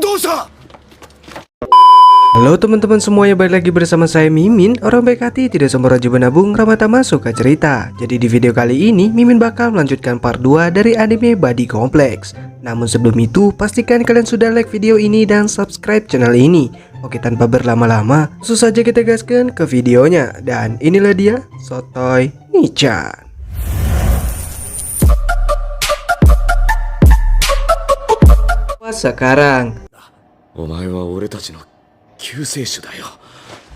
Dosa! Halo teman-teman semuanya, balik lagi bersama saya Mimin. Orang baik hati tidak semua rajin menabung, ramah tamah suka cerita. Jadi di video kali ini Mimin bakal melanjutkan part 2 dari anime Body Complex. Namun sebelum itu pastikan kalian sudah like video ini dan subscribe channel ini. Oke, tanpa berlama-lama langsung saja kita gaskan ke videonya. Dan inilah dia Sotoy Nichan. Sekarang お前は俺たちの救世主だよ。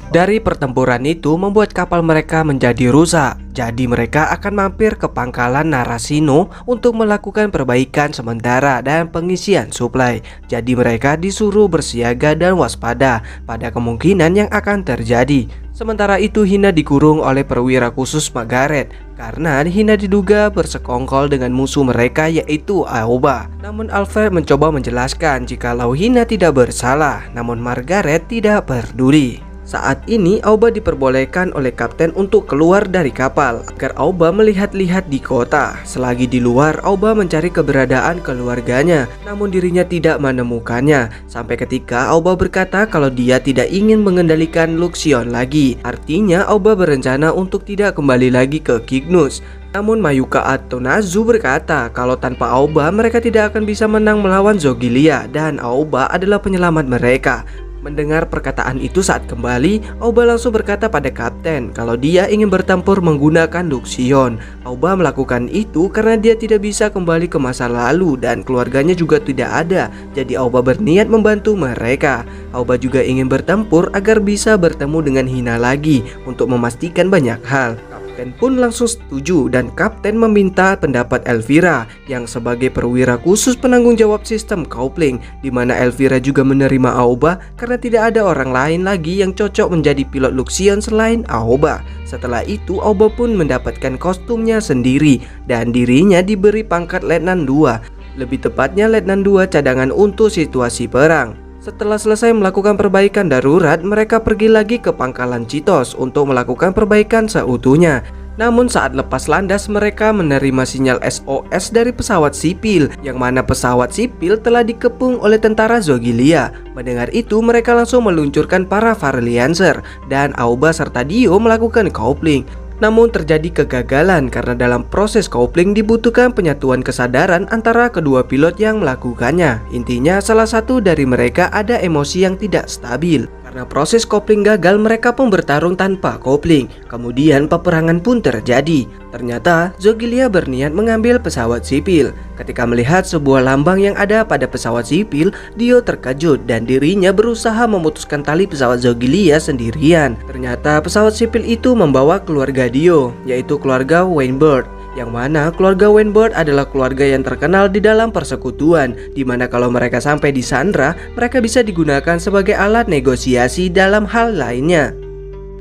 dari pertempuran itu membuat kapal mereka menjadi rusak. Jadi mereka akan mampir ke pangkalan Narasino untuk melakukan perbaikan sementara dan pengisian suplai. Jadi mereka disuruh bersiaga dan waspada pada kemungkinan yang akan terjadi. Sementara itu Hina dikurung oleh perwira khusus Margaret karena Hina diduga bersekongkol dengan musuh mereka yaitu Aoba. Namun Alfred mencoba menjelaskan jikalau Hina tidak bersalah, namun Margaret tidak peduli. Saat ini Aoba diperbolehkan oleh kapten untuk keluar dari kapal agar Aoba melihat-lihat di kota. Selagi di luar, Aoba mencari keberadaan keluarganya, namun dirinya tidak menemukannya. Sampai ketika Aoba berkata kalau dia tidak ingin mengendalikan Luxion lagi. Artinya Aoba berencana untuk tidak kembali lagi ke Cygnus. Namun Mayuka atau Nazu berkata kalau tanpa Aoba mereka tidak akan bisa menang melawan Zogilia dan Aoba adalah penyelamat mereka. Mendengar perkataan itu saat kembali, Aoba langsung berkata pada kapten kalau dia ingin bertempur menggunakan Luxion. Aoba melakukan itu karena dia tidak bisa kembali ke masa lalu dan keluarganya juga tidak ada. Jadi Aoba berniat membantu mereka. Aoba juga ingin bertempur agar bisa bertemu dengan Hina lagi untuk memastikan banyak hal. Kapten pun langsung setuju dan kapten meminta pendapat Elvira yang sebagai perwira khusus penanggung jawab sistem coupling, di mana Elvira juga menerima Aoba karena tidak ada orang lain lagi yang cocok menjadi pilot Luxion selain Aoba. Setelah itu Aoba pun mendapatkan kostumnya sendiri dan dirinya diberi pangkat Letnan 2, lebih tepatnya Letnan 2 cadangan untuk situasi perang. Setelah selesai melakukan perbaikan darurat, mereka pergi lagi ke pangkalan Citos untuk melakukan perbaikan seutuhnya. Namun saat lepas landas mereka menerima sinyal SOS dari pesawat sipil, yang mana pesawat sipil telah dikepung oleh tentara Zogilia. Mendengar itu mereka langsung meluncurkan para Varliancer dan Aoba serta Dio melakukan coupling. Namun terjadi kegagalan karena dalam proses coupling dibutuhkan penyatuan kesadaran antara kedua pilot yang melakukannya. Intinya salah satu dari mereka ada emosi yang tidak stabil. Karena proses coupling gagal mereka pun bertarung tanpa coupling. Kemudian peperangan pun terjadi. Ternyata Zogilia berniat mengambil pesawat sipil. Ketika melihat sebuah lambang yang ada pada pesawat sipil, Dio terkejut dan dirinya berusaha memutuskan tali pesawat Zogilia sendirian. Ternyata pesawat sipil itu membawa keluarga Dio, yaitu keluarga Wainbird. Yang mana keluarga Wainbird adalah keluarga yang terkenal di dalam persekutuan, di mana kalau mereka sampai di Sandra, mereka bisa digunakan sebagai alat negosiasi dalam hal lainnya.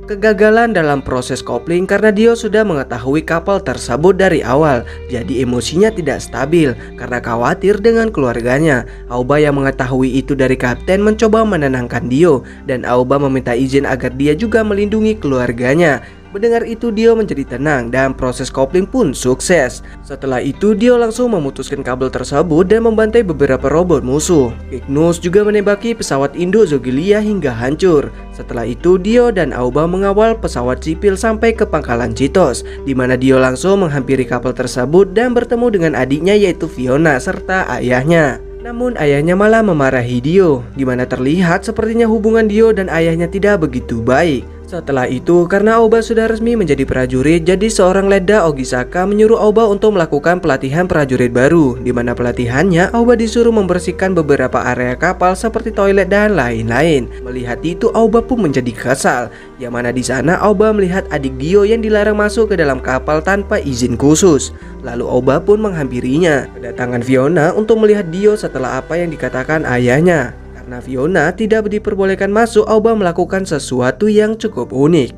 Kegagalan dalam proses coupling karena Dio sudah mengetahui kapal tersebut dari awal, jadi emosinya tidak stabil karena khawatir dengan keluarganya. Aoba yang mengetahui itu dari kapten mencoba menenangkan Dio dan Aoba meminta izin agar dia juga melindungi keluarganya. Mendengar itu Dio menjadi tenang dan proses coupling pun sukses. Setelah itu Dio langsung memutuskan kabel tersebut dan membantai beberapa robot musuh. Cygnus juga menembaki pesawat induk Zogilia hingga hancur. Setelah itu Dio dan Aoba mengawal pesawat sipil sampai ke pangkalan Citos, di mana Dio langsung menghampiri kapal tersebut dan bertemu dengan adiknya yaitu Fiona serta ayahnya. Namun ayahnya malah memarahi Dio, di mana terlihat sepertinya hubungan Dio dan ayahnya tidak begitu baik. Setelah itu, karena Aoba sudah resmi menjadi prajurit, jadi seorang Leda Ogisaka menyuruh Aoba untuk melakukan pelatihan prajurit baru, di mana pelatihannya Aoba disuruh membersihkan beberapa area kapal seperti toilet dan lain-lain. Melihat itu Aoba pun menjadi kesal, yang mana di sana Aoba melihat adik Dio yang dilarang masuk ke dalam kapal tanpa izin khusus. Lalu Aoba pun menghampirinya. Kedatangan Fiona untuk melihat Dio setelah apa yang dikatakan ayahnya. Karena Fiona tidak diperbolehkan masuk, Aoba melakukan sesuatu yang cukup unik.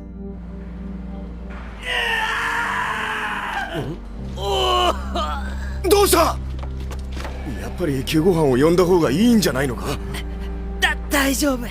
どうした？やっぱり救護班を呼んだ方がいいんじゃないのか？だ大丈夫。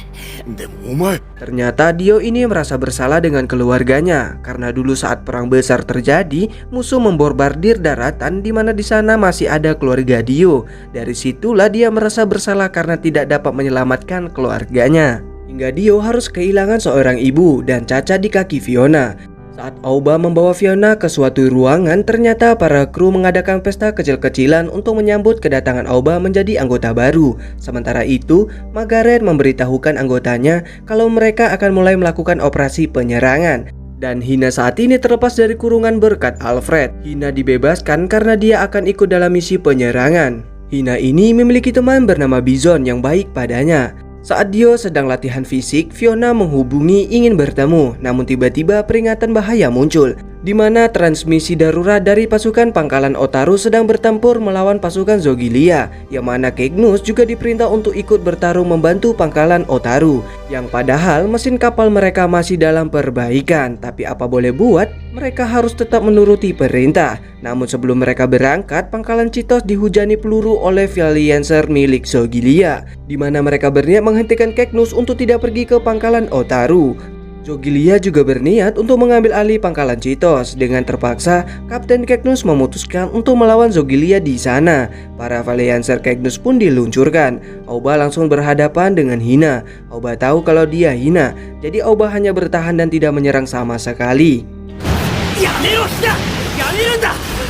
でもお前 Ternyata Dio ini merasa bersalah dengan keluarganya karena dulu saat perang besar terjadi, musuh memborbardir daratan di mana di sana masih ada keluarga Dio. Dari situlah dia merasa bersalah karena tidak dapat menyelamatkan keluarganya. Hingga Dio harus kehilangan seorang ibu dan cacat di kaki Fiona. Saat Aoba membawa Fiona ke suatu ruangan, ternyata para kru mengadakan pesta kecil-kecilan untuk menyambut kedatangan Aoba menjadi anggota baru. Sementara itu, Margaret memberitahukan anggotanya kalau mereka akan mulai melakukan operasi penyerangan. Dan Hina saat ini terlepas dari kurungan berkat Alfred. Hina dibebaskan karena dia akan ikut dalam misi penyerangan. Hina ini memiliki teman bernama Bison yang baik padanya. Saat Dio sedang latihan fisik, Fiona menghubungi ingin bertemu. Namun tiba-tiba peringatan bahaya muncul, di mana transmisi darurat dari pasukan pangkalan Otaru sedang bertempur melawan pasukan Zogilia, yang mana Cygnus juga diperintah untuk ikut bertarung membantu pangkalan Otaru, yang padahal mesin kapal mereka masih dalam perbaikan. Tapi apa boleh buat, mereka harus tetap menuruti perintah. Namun sebelum mereka berangkat, pangkalan Chitos dihujani peluru oleh Valiancer milik Zogilia, di mana mereka berniat menghentikan Cygnus untuk tidak pergi ke pangkalan Otaru. Zogilia juga berniat untuk mengambil alih pangkalan Chitos. Dengan terpaksa, Kapten Cygnus memutuskan untuk melawan Zogilia di sana. Para Valiancer Cygnus pun diluncurkan. Aoba langsung berhadapan dengan Hina. Aoba tahu kalau dia Hina, jadi Aoba hanya bertahan dan tidak menyerang sama sekali.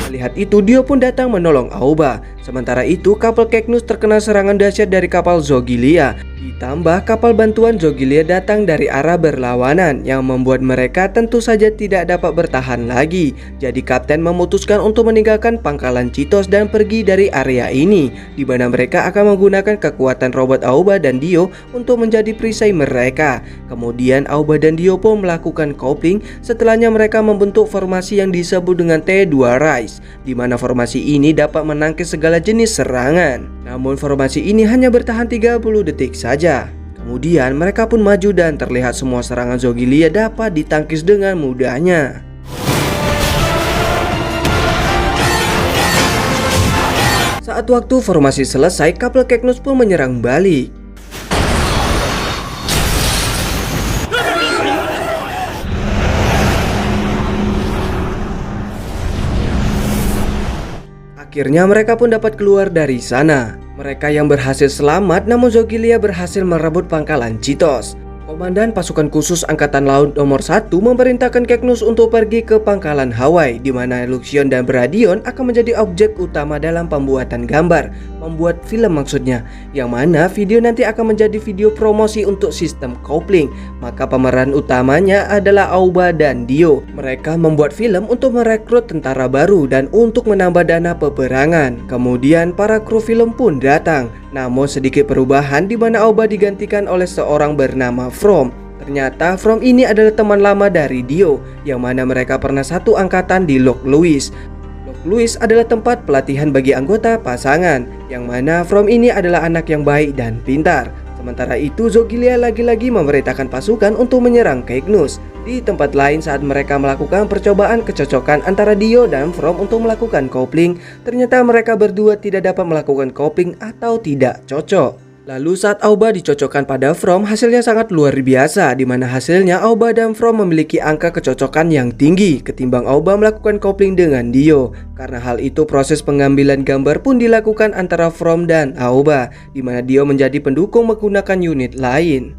Melihat itu, Dio pun datang menolong Aoba. Sementara itu, kapal Cygnus terkena serangan dahsyat dari kapal Zogilia. Ditambah kapal bantuan Zogilia datang dari arah berlawanan, yang membuat mereka tentu saja tidak dapat bertahan lagi. Jadi kapten memutuskan untuk meninggalkan pangkalan Chitos dan pergi dari area ini, di mana mereka akan menggunakan kekuatan robot Aoba dan Dio untuk menjadi perisai mereka. Kemudian Aoba dan Dio pun melakukan coupling. Setelahnya mereka membentuk formasi yang disebut dengan T2 Rise, di mana formasi ini dapat menangkis segala jenis serangan. Namun formasi ini hanya bertahan 30 detik saja. Kemudian mereka pun maju dan terlihat semua serangan Zogilia dapat ditangkis dengan mudahnya. Saat waktu formasi selesai, kapal Cygnus pun menyerang balik. Akhirnya mereka pun dapat keluar dari sana. Mereka yang berhasil selamat, namun Zogilia berhasil merebut pangkalan Chitos. Komandan pasukan khusus Angkatan Laut nomor 1 memerintahkan Cygnus untuk pergi ke pangkalan Hawaii, di mana Luxion dan Bradion akan menjadi objek utama dalam pembuatan gambar, membuat film maksudnya, yang mana video nanti akan menjadi video promosi untuk sistem coupling. Maka pemeran utamanya adalah Aoba dan Dio. Mereka membuat film untuk merekrut tentara baru dan untuk menambah dana peperangan. Kemudian para kru film pun datang. Namun sedikit perubahan, di mana Aoba digantikan oleh seorang bernama From. Ternyata From ini adalah teman lama dari Dio, yang mana mereka pernah satu angkatan di Locke Louis. Locke Louis adalah tempat pelatihan bagi anggota pasangan, yang mana From ini adalah anak yang baik dan pintar. Sementara itu Zogilia lagi-lagi memerintahkan pasukan untuk menyerang Cygnus. Di tempat lain, saat mereka melakukan percobaan kecocokan antara Dio dan From untuk melakukan coupling, ternyata mereka berdua tidak dapat melakukan coupling atau tidak cocok. Lalu saat Aoba dicocokkan pada From, hasilnya sangat luar biasa, di mana hasilnya Aoba dan From memiliki angka kecocokan yang tinggi ketimbang Aoba melakukan coupling dengan Dio. Karena hal itu, proses pengambilan gambar pun dilakukan antara From dan Aoba, di mana Dio menjadi pendukung menggunakan unit lain.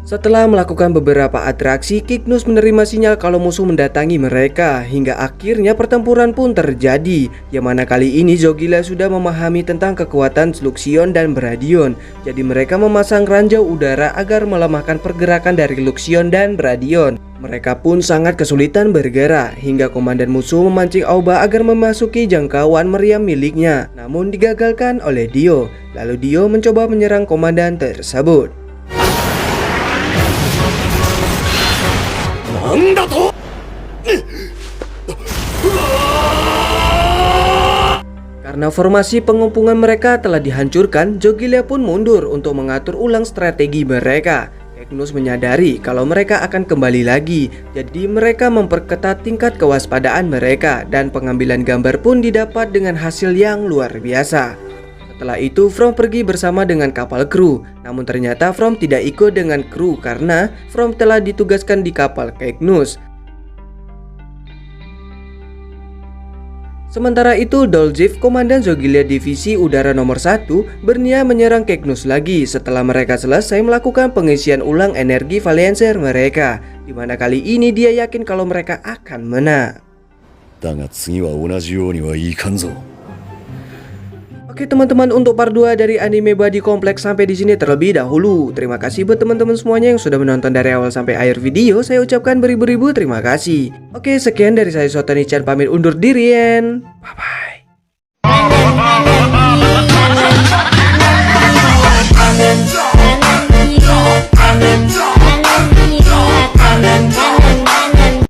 Setelah melakukan beberapa atraksi, Cygnus menerima sinyal kalau musuh mendatangi mereka. Hingga akhirnya pertempuran pun terjadi, yang mana kali ini Zogilia sudah memahami tentang kekuatan Luxion dan Bradion. Jadi mereka memasang ranjau udara agar melemahkan pergerakan dari Luxion dan Bradion. Mereka pun sangat kesulitan bergerak, hingga komandan musuh memancing Aoba agar memasuki jangkauan meriam miliknya. Namun digagalkan oleh Dio. Lalu Dio mencoba menyerang komandan tersebut. Karena formasi pengumpulan mereka telah dihancurkan, Zogilia pun mundur untuk mengatur ulang strategi mereka. Magnus menyadari kalau mereka akan kembali lagi, jadi mereka memperketat tingkat kewaspadaan mereka dan pengambilan gambar pun didapat dengan hasil yang luar biasa. Setelah itu From pergi bersama dengan kapal kru, namun ternyata From tidak ikut dengan kru karena From telah ditugaskan di kapal Cygnus. Sementara itu, Dolziv, komandan Zogilia Divisi Udara nomor 1, berniat menyerang Cygnus lagi setelah mereka selesai melakukan pengisian ulang energi Valencer mereka, di mana kali ini dia yakin kalau mereka akan menang. だが次は同じようにはいかんぞ。 Oke teman-teman, untuk part 2 dari anime Body Complex sampai di sini terlebih dahulu. Terima kasih buat teman-teman semuanya yang sudah menonton dari awal sampai akhir video. Saya ucapkan beribu-ribu terima kasih. Oke, sekian dari saya Sotani-chan, pamit undur diri and bye-bye.